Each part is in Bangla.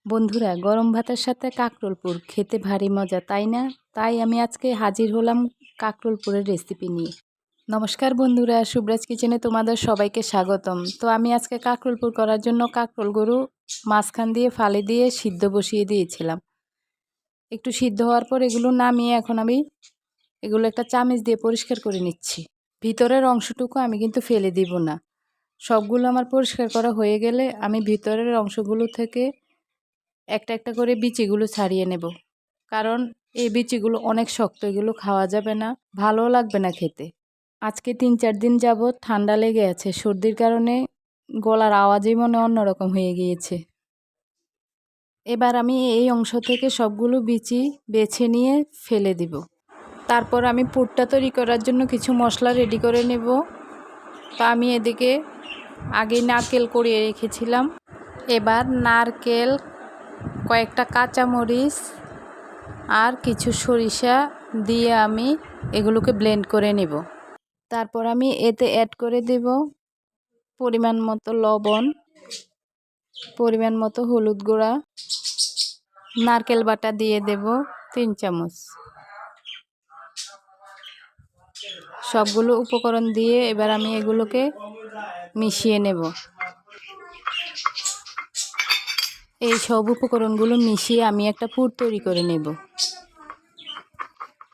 বন্ধুরা, গরম ভাতের সাথে কাকরোলপুর খেতে ভারী মজা, তাই না? তাই আমি আজকে হাজির হলাম কাকরোলপুরের রেসিপি নিয়ে। নমস্কার বন্ধুরা, শুভরাজ কিচেনে তোমাদের সবাইকে স্বাগতম। তো আমি আজকে কাকরোলপুর করার জন্য কাকরোলগুলো মাঝখান দিয়ে ফালি দিয়ে সিদ্ধ বসিয়ে দিয়েছিলাম। একটু সিদ্ধ হওয়ার পর এগুলো নামিয়ে এখন আমি এগুলো একটা চামচ দিয়ে পরিষ্কার করে নিচ্ছি। ভিতরের অংশটুকু আমি কিন্তু ফেলে দিব না। সবগুলো আমার পরিষ্কার করা হয়ে গেলে আমি ভিতরের অংশগুলো থেকে একটা একটা করে বিচিগুলো ছাড়িয়ে নেব, কারণ এই বিচিগুলো অনেক শক্ত, এগুলো খাওয়া যাবে না, ভালো লাগবে না খেতে। আজকে 3-4 দিন যাবৎ ঠান্ডা লেগে আছে, সর্দির কারণে গলার আওয়াজই মনে অন্যরকম হয়ে গিয়েছে। এবার আমি এই অংশ থেকে সবগুলো বিচি বেছে নিয়ে ফেলে দিব। তারপর আমি পুরটা তৈরি করার জন্য কিছু মশলা রেডি করে নেব। তো আমি এদিকে আগে নারকেল কুড়িয়ে রেখেছিলাম। এবার নারকেল, কয়েকটা কাঁচামরিচ আর কিছু সরিষা দিয়ে আমি এগুলোকে ব্লেন্ড করে নেব। তারপর আমি এতে অ্যাড করে দেব পরিমাণ মতো লবণ, পরিমাণ মতো হলুদ গুঁড়া, নারকেল বাটা দিয়ে দেব 3 চামচ। সবগুলো উপকরণ দিয়ে এবার আমি এগুলোকে মিশিয়ে নেব। এই সব উপকরণগুলো মিশিয়ে আমি একটা পুর তৈরি করে নেব।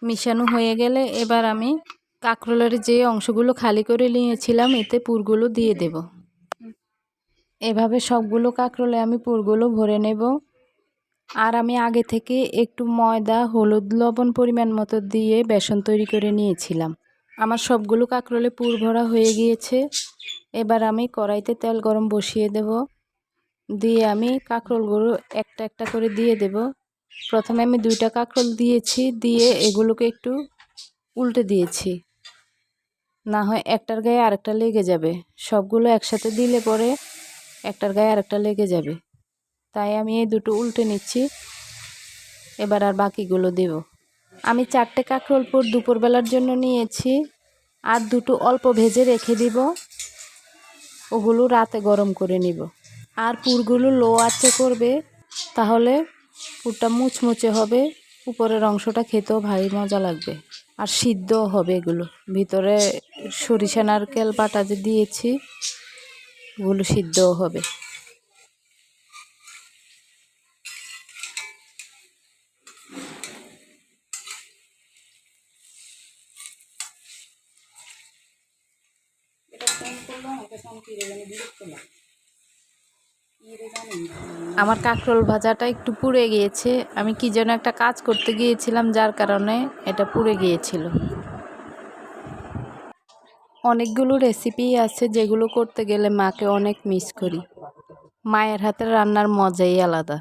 মিশানো হয়ে গেলে এবার আমি কাঁকরোলের যে অংশগুলো খালি করে নিয়েছিলাম এতে পুরগুলো দিয়ে দেব। এভাবে সবগুলো কাঁকরোলে আমি পুরগুলো ভরে নেব। আর আমি আগে থেকে একটু ময়দা, হলুদ, লবণ পরিমাণ মতো দিয়ে বেসন তৈরি করে নিয়েছিলাম। আমার সবগুলো কাঁকরোলে পুর ভরা হয়ে গিয়েছে। এবার আমি কড়াইতে তেল গরম বসিয়ে দেব, দিয়ে আমি কাঁকরোলগুলো একটা একটা করে দিয়ে দেব। প্রথমে আমি 2টা কাঁকরোল দিয়েছি, দিয়ে এগুলোকে একটু উল্টে দিয়েছি, না হয় একটার গায়ে আরেকটা লেগে যাবে। সবগুলো একসাথে দিলে পরে একটার গায়ে আরেকটা লেগে যাবে, তাই আমি এই দুটো উল্টে নিচ্ছি। এবার আর বাকিগুলো দেব। আমি 4টে কাঁকরোল পুর দুপুরবেলার জন্য নিয়েছি, আর দুটো অল্প ভেজে রেখে দিব, ওগুলো রাতে গরম করে নিব। আর পুরগুলো লো আঁচে করবে, তাহলে পুরটা মুচমুচে হবে, উপরের অংশটা খেতেও ভারী মজা লাগবে, আর সিদ্ধ হবে। এগুলো ভিতরে সরিষা নারকেল বাটা যে দিয়েছি ওগুলো সিদ্ধও হবে। আমার কাঁকরোল ভাজাটা একটু পুড়ে গিয়েছে, আমি কি যেন একটা কাজ করতে গিয়েছিলাম, যার কারণে এটা পুড়ে গিয়েছিল। অনেকগুলো রেসিপি আছে যেগুলো করতে গেলে মাকে অনেক মিস করি। মায়ের হাতের রান্নার মজাই আলাদা।